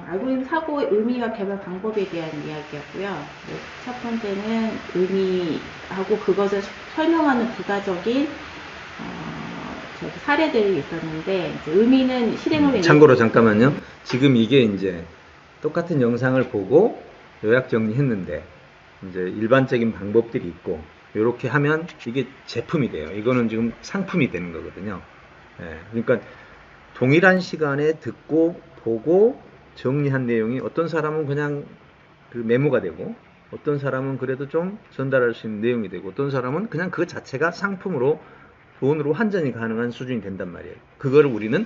알고리즘 사고의 의미와 개발 방법에 대한 이야기였고요. 첫 번째는 의미하고 그것을 설명하는 부가적인 사례들이 있었는데, 이제 의미는 실행으로 참고로 잠깐만요. 지금 이게 이제 똑같은 영상을 보고 요약 정리했는데 이제 일반적인 방법들이 있고 이렇게 하면 이게 제품이 돼요. 이거는 지금 상품이 되는 거거든요. 그러니까 동일한 시간에 듣고 보고 정리한 내용이 어떤 사람은 그냥 그 메모가 되고 어떤 사람은 그래도 좀 전달할 수 있는 내용이 되고 어떤 사람은 그냥 그 자체가 상품으로 돈으로 환전이 가능한 수준이 된단 말이에요. 그거를 우리는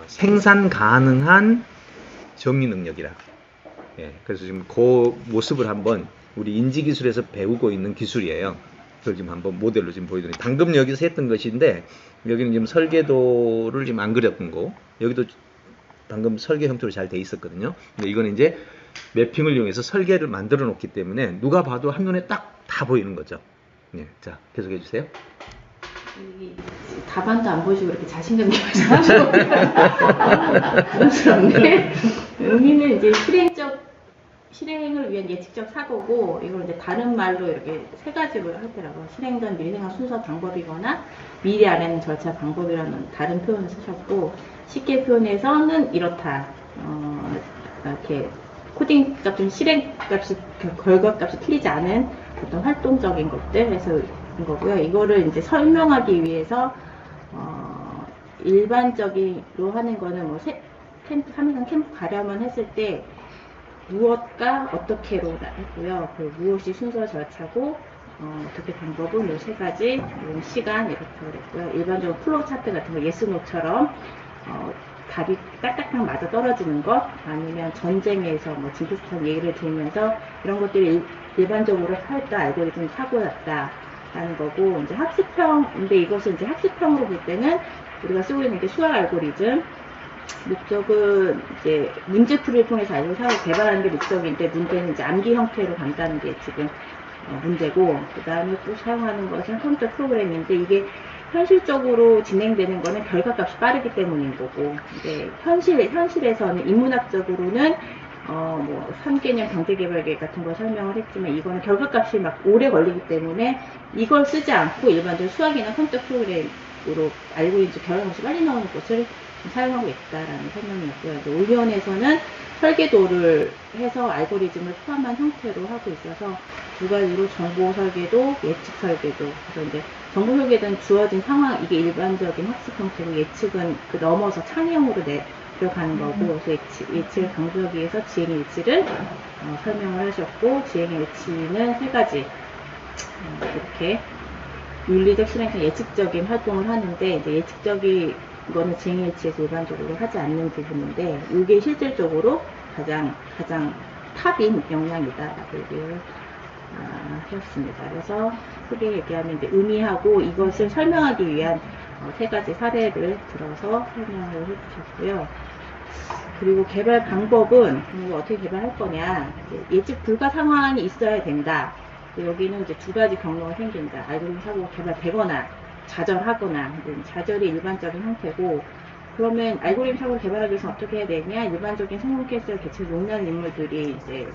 생산 가능한 정리 능력이라. 그래서 지금 그 모습을 한번 우리 인지기술에서 배우고 있는 기술이에요. 그걸 지금 한번 모델로 지금 보여드리는. 방금 여기서 했던 것인데 여기는 지금 설계도를 지금 안 그렸던 거. 여기도 방금 설계 형태로 잘 돼 있었거든요. 근데 이거는 이제 매핑을 이용해서 설계를 만들어 놓기 때문에 누가 봐도 한눈에 딱 다 보이는 거죠. 자, 계속해 주세요. 답안도 안 보시고 이렇게 자신감 있게 하시고 부담스럽네. 의미는 이제 실행을 위한 예측적 사고고, 이걸 이제 다른 말로 이렇게 세 가지로 하더라고요. 실행 전 미리 생각 순서 방법이거나 미리 알아내는 절차 방법이라는 다른 표현을 쓰셨고, 쉽게 표현해서는 이렇다. 이렇게 코딩 값은 실행 값이, 결과 값이 틀리지 않은 어떤 활동적인 것들 해서 거고요. 이거를 이제 설명하기 위해서 일반적으로 하는 거는 뭐 삼성 캠프 가려면 했을 때 무엇과 어떻게로 했고요. 그 무엇이 순서 절차고 어떻게 방법은 뭐 세 가지, 시간 이렇게 그랬고요. 일반적으로 플로우 차트 같은 거 예스노처럼 답이 딱딱딱 맞아 떨어지는 것, 아니면 전쟁에서 뭐 징크스칸 얘기를 들으면서 이런 것들이 일반적으로 했던 알고리즘 사고였다 라는 거고, 이제 학습형인데 이것을 이제 학습형으로 볼 때는 우리가 쓰고 있는 게 수학 알고리즘, 목적은 이제 문제풀이를 통해서 알고리즘 사고 개발하는 게 목적인데, 문제는 이제 암기 형태로 간다는 게 지금 문제고, 그 다음에 또 사용하는 것은 컴퓨터 프로그램인데, 이게 현실적으로 진행되는 거는 결과값이 빠르기 때문인 거고, 이제 현실에서는 인문학적으로는 뭐 3개년 경제개발계획 같은 거 설명을 했지만, 이거는 결과값이 막 오래 걸리기 때문에 이걸 쓰지 않고 일반적으로 수학이나 컴퓨터 프로그램으로 알고리즘 결과값이 빨리 나오는 것을 사용하고 있다라는 설명이었고요. 이제 올리언에서는 설계도를 해서 알고리즘을 포함한 형태로 하고 있어서 두 가지로 정보 설계도, 예측 설계도. 그래서 이제 정보 설계도는 주어진 상황, 이게 일반적인 학습 형태고, 예측은 그 넘어서 창의형으로 들어가는 거고, 그래서 예측을 강조하기 위해서 지행 일치를 설명을 하셨고, 지행 일치는 세 가지 이렇게 윤리적 실행성 예측적인 활동을 하는데, 이제 예측적인 이거는 지행 일치에서 일반적으로 하지 않는 부분인데, 이게 실질적으로 가장 탑인 역량이다라고 얘기를 하셨습니다. 그래서 크게 얘기하면 이제 의미하고 이것을 설명하기 위한 세 가지 사례를 들어서 설명을 해주셨고요. 그리고 개발 방법은 어떻게 개발할 거냐, 예측 불가 상황이 있어야 된다. 여기는 이제 두 가지 경로가 생긴다. 알고리즘 사고가 개발되거나 좌절하거나, 좌절이 일반적인 형태고, 그러면 알고리즘 사고를 개발하기 위해서 어떻게 해야 되냐, 일반적인 성공 케이스를 대체로 용납하는 인물들이 이제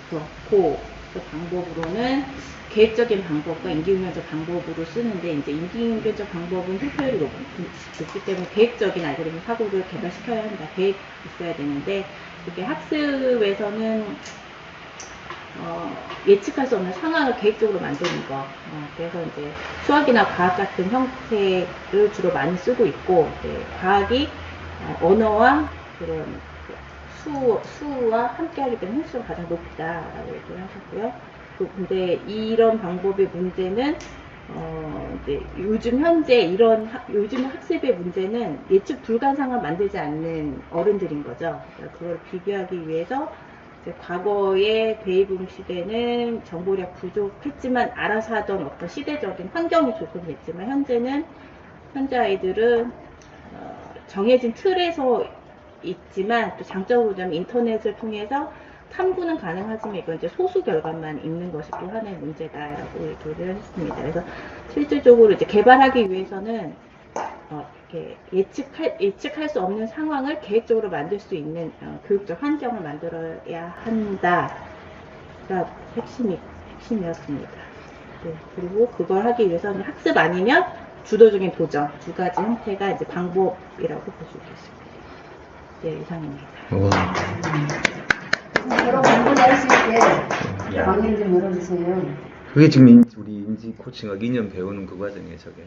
그렇고, 그 방법으로는 계획적인 방법과 인기응변적 방법으로 쓰는데, 이제 인기응변적 방법은 효율이 높기 때문에 계획적인 알고리즘 사고를 개발시켜야 한다. 계획이 있어야 되는데, 이렇게 학습에서는 예측할 수 없는 상황을 계획적으로 만드는 거. 그래서 이제 수학이나 과학 같은 형태를 주로 많이 쓰고 있고, 과학이 언어와 그런 수와 함께 하기 때문에 효율수가 가장 높다라고 얘기를 하셨고요. 근데 이런 방법의 문제는 이제 요즘 학습의 문제는 예측 불가한 상황을 만들지 않는 어른들인 거죠. 그러니까 그걸 비교하기 위해서 이제 과거의 베이비붐 시대는 정보력 부족했지만 알아서 하던 어떤 시대적인 환경이 조성됐지만, 현재 아이들은 정해진 틀에서 있지만, 또 장점으로 보자면 인터넷을 통해서 탐구는 가능하지만 이건 이제 소수 결과만 있는 것이 또 하나의 문제다라고 얘기를 했습니다. 그래서 실질적으로 이제 개발하기 위해서는 이렇게 예측할 수 없는 상황을 계획적으로 만들 수 있는 교육적 환경을 만들어야 한다가 핵심이었습니다. 네, 그리고 그걸 하기 위해서는 학습 아니면 주도적인 도전 두 가지 형태가 이제 방법이라고 볼 수 있겠습니다. 네, 이상입니다. 여러 공부를 할 수 있게 방향 좀 열어주세요. 그게 지금 우리 인지 코칭학 2년 배우는 그 과정이에요, 저게.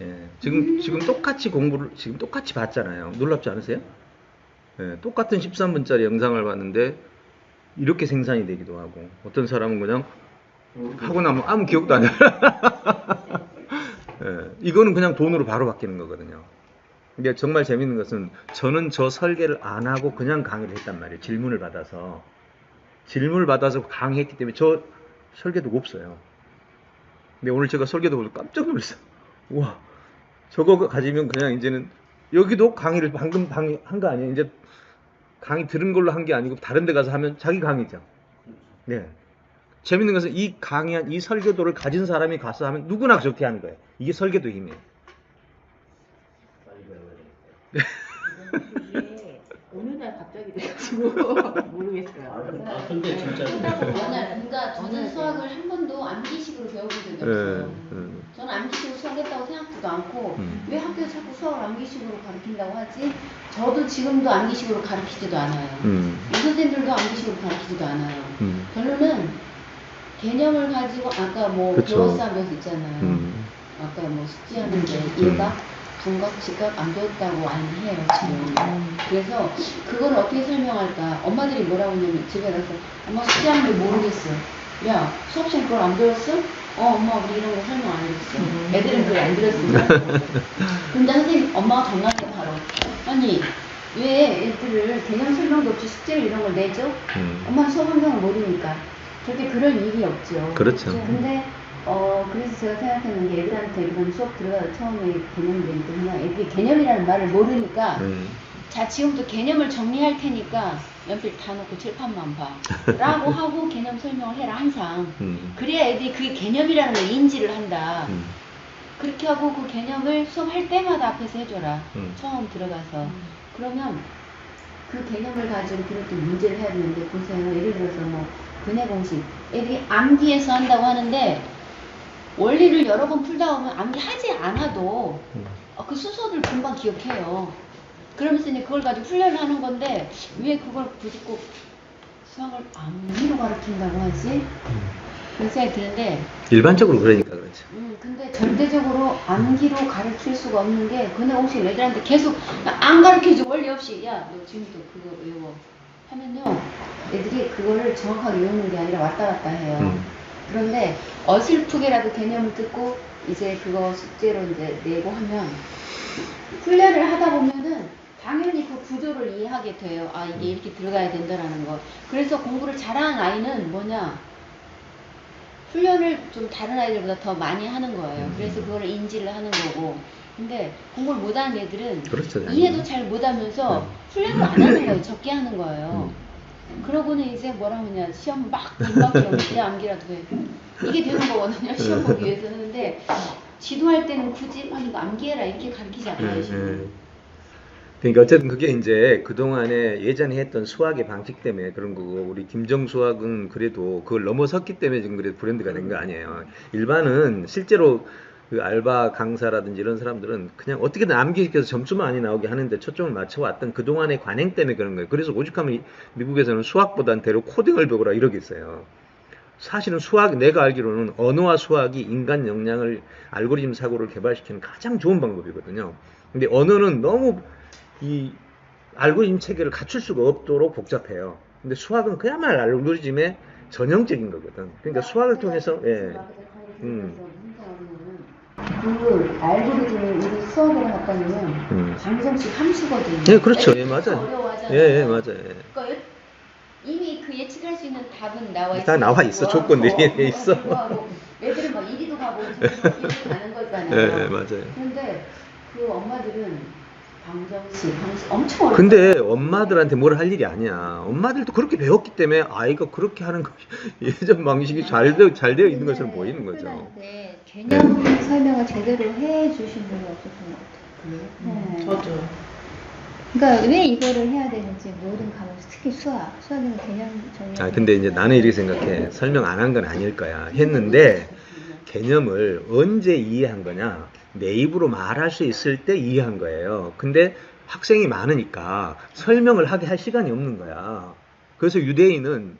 예, 지금 똑같이 공부를 지금 똑같이 봤잖아요. 놀랍지 않으세요? 예, 똑같은 13분짜리 영상을 봤는데 이렇게 생산이 되기도 하고, 어떤 사람은 그냥 하고 나면 아무 기억도 안 나요. 예, 이거는 그냥 돈으로 바로 바뀌는 거거든요. 근데 정말 재밌는 것은 저는 저 설계를 안 하고 그냥 강의를 했단 말이에요. 질문을 받아서 강의했기 때문에 저 설계도가 없어요. 근데 오늘 제가 설계도 보고 깜짝 놀랐어요. 우와, 저거 가지면 그냥 이제는 여기도 강의를 방금 한 거 아니에요. 이제 강의 들은 걸로 한 게 아니고 다른 데 가서 하면 자기 강의죠. 네. 재밌는 것은 이 강의한 이 설계도를 가진 사람이 가서 하면 누구나 저렇게 하는 거예요. 이게 설계도 힘이에요. 이게 어느 날 갑자기 돼가지고 모르겠어요. 근데 진짜 그러니까 저는 수학을 한 번도 암기식으로 배워본 적이 없어요. 저는 암기식으로 수학했다고 생각지도 않고 왜 학교에서 자꾸 수학을 암기식으로 가르친다고 하지? 저도 지금도 암기식으로 가르치지도 않아요. 이 선생님들도 암기식으로 가르치지도 않아요. 결론은 개념을 가지고 아까 뭐 그쵸. 배웠어 있잖아요. 아까 뭐 숙지하는데 일각, 분각, 직각 안 배웠다고 안 해요 지금. 그래서 그걸 어떻게 설명할까? 엄마들이 뭐라고 하냐면 집에 가서 엄마 숙제하는데 모르겠어. 야 수업 시간 그걸 안 배웠어? 엄마 우리 이런 거 설명 안 해줬어. 애들은 그걸 안 들었으니까. 근데 선생님 엄마가 전화해 바로. 아니 왜 애들을 개념 설명도 없이 숙제를 이런 걸 내줘? 엄마 수업 환경을 모르니까. 절대 그럴 일이 없죠. 그렇죠. 근데 그래서 제가 생각하는 게 애들한테 그런 수업 들어가서 처음에 개념을 내니까 그냥 애들이 개념이라는 말을 모르니까 자 지금부터 개념을 정리할 테니까 연필 다 놓고 칠판만 봐 라고 하고 개념 설명을 해라 항상. 그래야 애들이 그게 개념이라는 걸 인지를 한다. 그렇게 하고 그 개념을 수업할 때마다 앞에서 해줘라. 처음 들어가서. 그러면 그 개념을 가지고 그렇게 문제를 해야 되는데 보세요. 예를 들어서 뭐 근해 공식 애들이 암기해서 한다고 하는데 원리를 여러 번 풀다 보면 암기하지 않아도 그 순서를 금방 기억해요. 그러면서 이제 그걸 가지고 훈련을 하는 건데 왜 그걸 굳이 꼭 수학을 암기로 가르친다고 하지? 그런 생각이 드는데 일반적으로 그러니까 그렇죠. 근데 절대적으로 암기로 가르칠 수가 없는 게 근해 공식 애들한테 계속 안 가르쳐줘 원리 없이 야 너 지금부터 그거 외워 하면요 애들이 그거를 정확하게 외우는 게 아니라 왔다 갔다 해요. 그런데 어설프게라도 개념을 듣고 이제 그거 숙제로 이제 내고 하면 훈련을 하다 보면은 당연히 그 구조를 이해하게 돼요. 아 이게 이렇게 들어가야 된다라는 거. 그래서 공부를 잘하는 아이는 뭐냐 훈련을 좀 다른 아이들보다 더 많이 하는 거예요. 그래서 그거를 인지를 하는 거고. 근데 공부를 못하는 애들은 그렇죠. 이해도 잘 못하면서 훈련을 안 하는 거예요. 적게 하는 거예요. 그러고는 이제 뭐라 하냐 시험 막 입막이라고 내 암기라도 해. 이게 되는 거거든요. 시험 보기 위해서는. 근데 지도할 때는 굳이 막 이거 암기해라 이렇게 가르치지 않아요. 그러니까 어쨌든 그게 이제 그동안에 예전에 했던 수학의 방식 때문에 그런 거고 우리 김정 수학은 그래도 그걸 넘어섰기 때문에 지금 그래도 브랜드가 된 거 아니에요. 일반은 실제로 그 알바 강사라든지 이런 사람들은 그냥 어떻게든 암기시켜서 점수 많이 나오게 하는데 초점을 맞춰왔던 그동안의 관행 때문에 그런 거예요. 그래서 오죽하면 미국에서는 수학보단 대로 코딩을 배우라 이러고 있어요. 사실은 수학, 내가 알기로는 언어와 수학이 인간 역량을 알고리즘 사고를 개발시키는 가장 좋은 방법이거든요. 근데 언어는 너무 이 알고리즘 체계를 갖출 수가 없도록 복잡해요. 근데 수학은 그야말로 알고리즘의 전형적인 거거든. 그러니까 수학을 통해서 그 알고리즘을 우리 수업으로 갖다 놓으면 방정식 함수거든요. 예, 그렇죠. 예, 맞아요. 어려워하잖아요. 예, 맞아요. 그러니까 이미 그 예측할 수 있는 답은 나와 있어. 다 나와 있어. 조건들이 있어. 애들은 막 이리도 가고 저리도 가는 거잖아요. 예, 맞아요. 그런데 그 엄마들은 방정식, 함수 엄청 어려워. 근데 엄마들한테 뭘 할 일이 아니야. 엄마들도 그렇게 배웠기 때문에 아이가 그렇게 하는 거 예전 방식이 잘 되어 있는 것처럼 보이는 거죠. 개념 설명을 제대로 해 주신 분이 없었던 것 같아요. 네. 저도. 그러니까 왜 이거를 해야 되는지 모든 과목, 특히 수학은 개념 정리. 근데 이제 나는 이렇게 생각해. 설명 안 한 건 아닐 거야. 했는데 개념을 언제 이해한 거냐? 내 입으로 말할 수 있을 때 이해한 거예요. 근데 학생이 많으니까 설명을 하게 할 시간이 없는 거야. 그래서 유대인은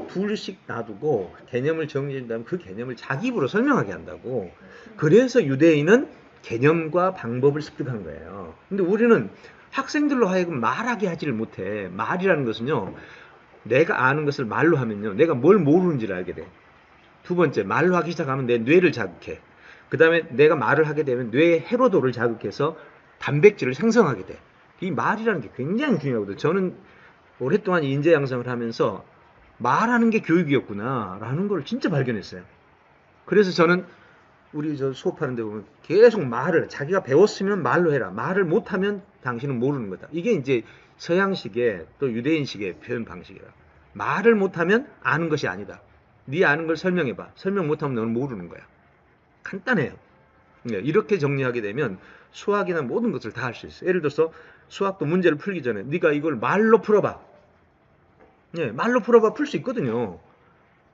둘씩 놔두고 개념을 정리한다면 그 개념을 자기 입으로 설명하게 한다고. 그래서 유대인은 개념과 방법을 습득한 거예요. 근데 우리는 학생들로 하여금 말하게 하지를 못해. 말이라는 것은요, 내가 아는 것을 말로 하면요, 내가 뭘 모르는지를 알게 돼. 두 번째, 말로 하기 시작하면 내 뇌를 자극해. 그 다음에 내가 말을 하게 되면 뇌의 해로도를 자극해서 단백질을 생성하게 돼. 이 말이라는 게 굉장히 중요하거든요. 저는 오랫동안 인재 양성을 하면서 말하는 게 교육이었구나 라는 걸 진짜 발견했어요. 그래서 저는 우리 저 수업하는 데 보면 계속 말을, 자기가 배웠으면 말로 해라. 말을 못하면 당신은 모르는 거다. 이게 이제 서양식의 또 유대인식의 표현 방식이라. 말을 못하면 아는 것이 아니다. 네 아는 걸 설명해봐. 설명 못하면 너는 모르는 거야. 간단해요. 이렇게 정리하게 되면 수학이나 모든 것을 다 할 수 있어요. 예를 들어서 수학도 문제를 풀기 전에 네가 이걸 말로 풀어봐. 말로 풀어봐. 풀 수 있거든요.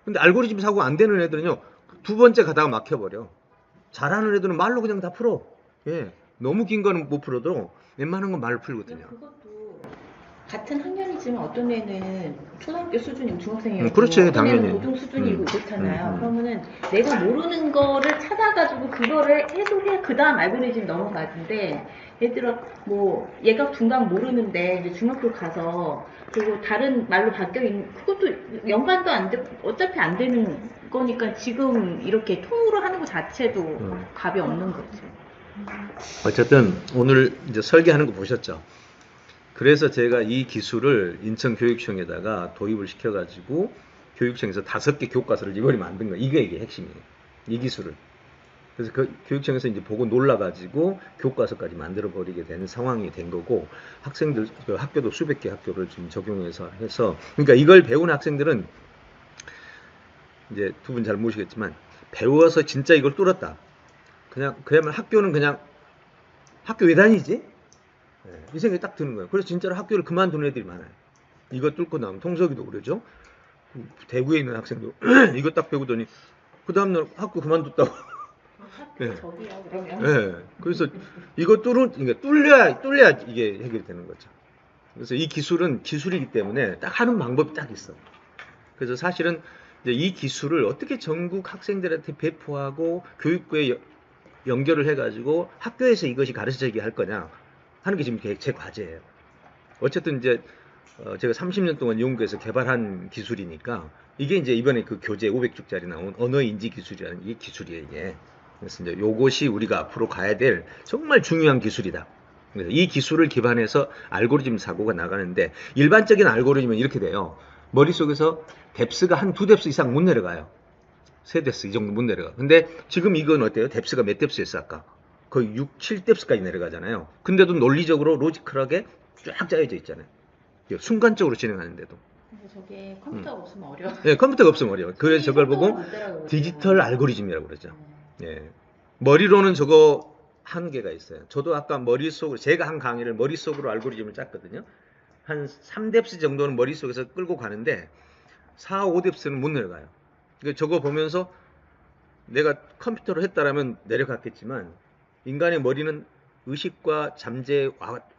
근데 알고리즘 사고 안 되는 애들은요, 두 번째 가다가 막혀버려. 잘하는 애들은 말로 그냥 다 풀어. 너무 긴 거는 못 풀어도 웬만한 건 말로 풀거든요. 그것도 같은 학년이지만 어떤 애는 초등학교 수준이고 중학생이고 그렇지, 어떤 당연히. 애는 고등 수준이고 그렇잖아요. 그러면은 내가 모르는 거를 찾아가지고 그거를 해소해 그 다음 알고리즘 넘어가는데, 예를 들어 뭐 얘가 중강 모르는데 이제 중학교 가서 그리고 다른 말로 바뀌어 있는, 그것도 연관도 안 돼, 어차피 안 되는 거니까 지금 이렇게 통으로 하는 것 자체도 답이 없는 거지. 어쨌든 오늘 이제 설계하는 거 보셨죠? 그래서 제가 이 기술을 인천교육청에다가 도입을 시켜가지고 교육청에서 5개 교과서를 이번에 만든 거예요. 이게 핵심이에요. 이 기술을. 그래서 그 교육청에서 이제 보고 놀라가지고 교과서까지 만들어버리게 되는 상황이 된 거고, 학생들, 그 학교도 수백 개 학교를 지금 적용해서 해서, 그러니까 이걸 배운 학생들은 이제 두 분 잘 모르시겠지만, 배워서 진짜 이걸 뚫었다. 그야말로 학교는 그냥, 학교 왜 다니지? 이 생각이 딱 드는 거예요. 그래서 진짜로 학교를 그만두는 애들이 많아요. 이거 뚫고 나면 통석이도 그러죠. 대구에 있는 학생도 이거 딱 배우더니 그 다음날 학교 그만뒀다고. 저기요, 그러면. 그래서 이거 뚫려야 이게 해결되는 거죠. 그래서 이 기술은 기술이기 때문에 딱 하는 방법이 딱 있어. 그래서 사실은 이제 이 기술을 어떻게 전국 학생들한테 배포하고 교육부에 연결을 해가지고 학교에서 이것이 가르쳐지게 할 거냐 하는 게 지금 제 과제예요. 어쨌든 이제 제가 30년 동안 연구해서 개발한 기술이니까 이게 이제 이번에 그 교재 500쪽짜리 나온 언어인지 기술이라는 이 기술이에요, 이게. 그래서 이제 요것이 우리가 앞으로 가야 될 정말 중요한 기술이다. 그래서 이 기술을 기반해서 알고리즘 사고가 나가는데, 일반적인 알고리즘은 이렇게 돼요. 머릿속에서 뎁스가 한 2뎁스 이상 못 내려가요. 3뎁스 이 정도 못 내려가. 근데 지금 이건 어때요? 뎁스가 몇 뎁스였어 아까? 거의 6, 7뎁스까지 내려가잖아요. 근데도 논리적으로 로지컬하게 쫙 짜여져 있잖아요. 순간적으로 진행하는데도. 그래서 저게 컴퓨터가 없으면 어려워. 컴퓨터가 없으면 어려워요. 그래서 저걸 보고 디지털 알고리즘이라고 그러죠. 머리로는 저거 한계가 있어요. 저도 아까 머릿속으로, 제가 한 강의를 머릿속으로 알고리즘을 짰거든요. 한 3뎁스 정도는 머릿속에서 끌고 가는데 4, 5뎁스는 못 내려가요. 그러니까 저거 보면서 내가 컴퓨터로 했다라면 내려갔겠지만, 인간의 머리는 의식과 잠재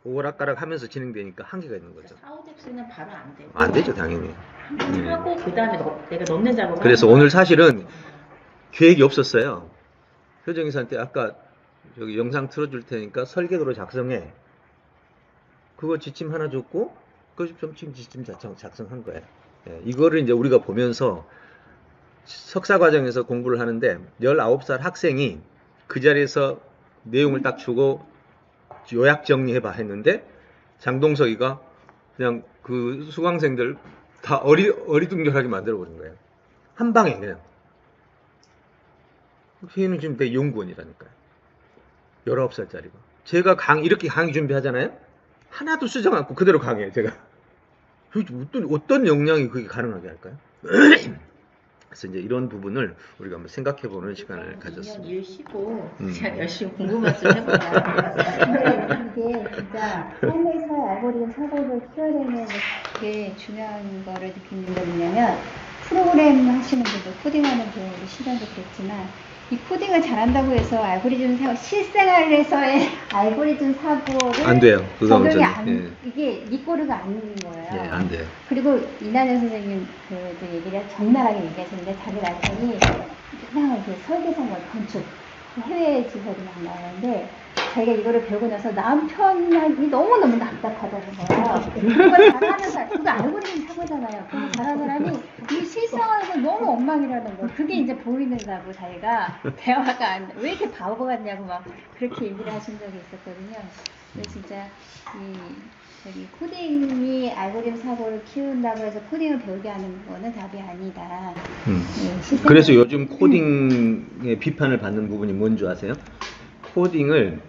오락가락 하면서 진행되니까 한계가 있는 거죠. 4, 5뎁스는 바로 안 되고. 안 되죠, 당연히. 하고 그 다음에 내가 넣는 작업을. 그래서 오늘 사실은 계획이 없었어요. 효정이사한테 아까 저기 영상 틀어줄 테니까 설계도로 작성해. 그거 지침 하나 줬고, 그거 좀 지금 지침 작성한 거예요. 이거를 이제 우리가 보면서 석사 과정에서 공부를 하는데 19살 학생이 그 자리에서 내용을 딱 주고 요약 정리해봐 했는데, 장동석이가 그냥 그 수강생들 다 어리둥절하게 만들어버린 거예요. 한 방에 그냥. 걔는 지금 내 연구원이라니까요. 19살짜리가. 제가 이렇게 강의 준비하잖아요? 하나도 수정 않고 그대로 강의해요, 제가. 어떤 역량이 그게 가능하게 할까요? 그래서 이제 이런 부분을 우리가 한번 생각해보는 시간을 가졌습니다. 일 쉬고 제가 열심히 공부만 좀 해보자. 근데 이게 진짜 삶에서 알고리즘 사고를 키워야 되는 게 중요한 거를 느끼는 게 뭐냐면 프로그램 하시는 분들, 코딩하는 분들 시간도 그렇지만 이 코딩을 잘한다고 해서 알고리즘 사고, 실생활에서의 알고리즘 사고를 안 돼요. 그거 적용이 완전히, 안, 예. 이게 리꼬르가 아닌 거예요. 예, 안 돼요. 그리고 이난영 선생님 그 얘기를 적나라하게 얘기하셨는데 자기 남편이 그냥 그 설계상과 건축 해외 지사도 막 나오는데 자기가 이거를 배우고 나서 남편이 너무너무 답답하다는 거예요. 그거 잘하는 사람, 그거 알고리즘 사고잖아요. 그거 잘하는 사람이 이 실생활에서 너무 엉망이라는 거. 그게 이제 보이는다고 자기가 대화가 안, 왜 이렇게 바보 같냐고 막 그렇게 얘기를 하신 적이 있었거든요. 근데 진짜 저기 코딩이 알고리즘 사고를 키운다고 해서 코딩을 배우게 하는 거는 답이 아니다. 그래서 요즘 코딩의 비판을 받는 부분이 뭔지 아세요? 코딩을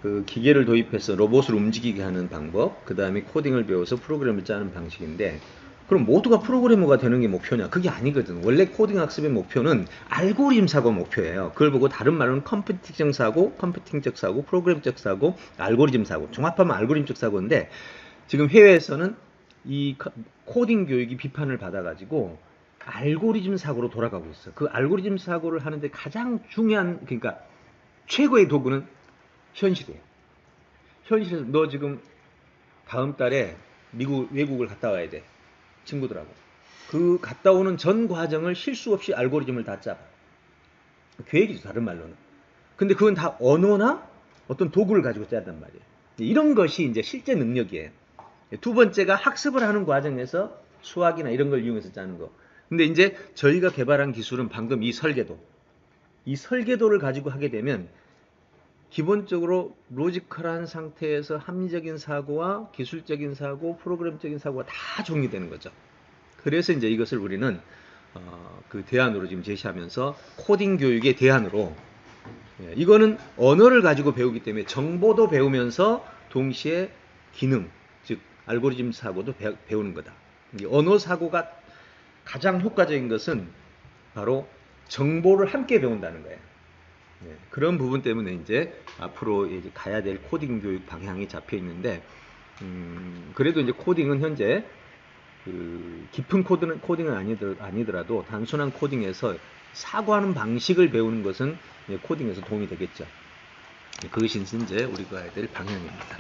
그 기계를 도입해서 로봇을 움직이게 하는 방법, 그 다음에 코딩을 배워서 프로그램을 짜는 방식인데, 그럼 모두가 프로그래머가 되는 게 목표냐? 그게 아니거든. 원래 코딩 학습의 목표는 알고리즘 사고가 목표예요. 그걸 보고 다른 말로는 컴퓨팅적 사고, 컴퓨팅적 사고, 프로그램적 사고, 알고리즘 사고. 종합하면 알고리즘적 사고인데, 지금 해외에서는 이 코딩 교육이 비판을 받아가지고 알고리즘 사고로 돌아가고 있어. 그 알고리즘 사고를 하는데 가장 중요한, 그러니까 최고의 도구는 현실이에요. 현실에서 너 지금 다음 달에 외국을 갔다 와야 돼. 친구들하고. 그 갔다 오는 전 과정을 실수 없이 알고리즘을 다 짜봐. 계획이죠, 다른 말로는. 근데 그건 다 언어나 어떤 도구를 가지고 짠단 말이에요. 이런 것이 이제 실제 능력이에요. 두 번째가 학습을 하는 과정에서 수학이나 이런 걸 이용해서 짜는 거. 근데 이제 저희가 개발한 기술은 방금 이 설계도를 가지고 하게 되면 기본적으로 로지컬한 상태에서 합리적인 사고와 기술적인 사고, 프로그램적인 사고가 다 정리되는 거죠. 그래서 이제 이것을 우리는 그 대안으로 지금 제시하면서 코딩 교육의 대안으로, 이거는 언어를 가지고 배우기 때문에 정보도 배우면서 동시에 기능, 즉 알고리즘 사고도 배우는 거다. 언어 사고가 가장 효과적인 것은 바로 정보를 함께 배운다는 거예요. 그런 부분 때문에 이제 앞으로 이제 가야 될 코딩 교육 방향이 잡혀 있는데, 그래도 이제 코딩은 현재 그 깊은 코딩은 아니더라도 단순한 코딩에서 사고하는 방식을 배우는 것은 코딩에서 도움이 되겠죠. 그것이 이제 우리가 해야 될 방향입니다.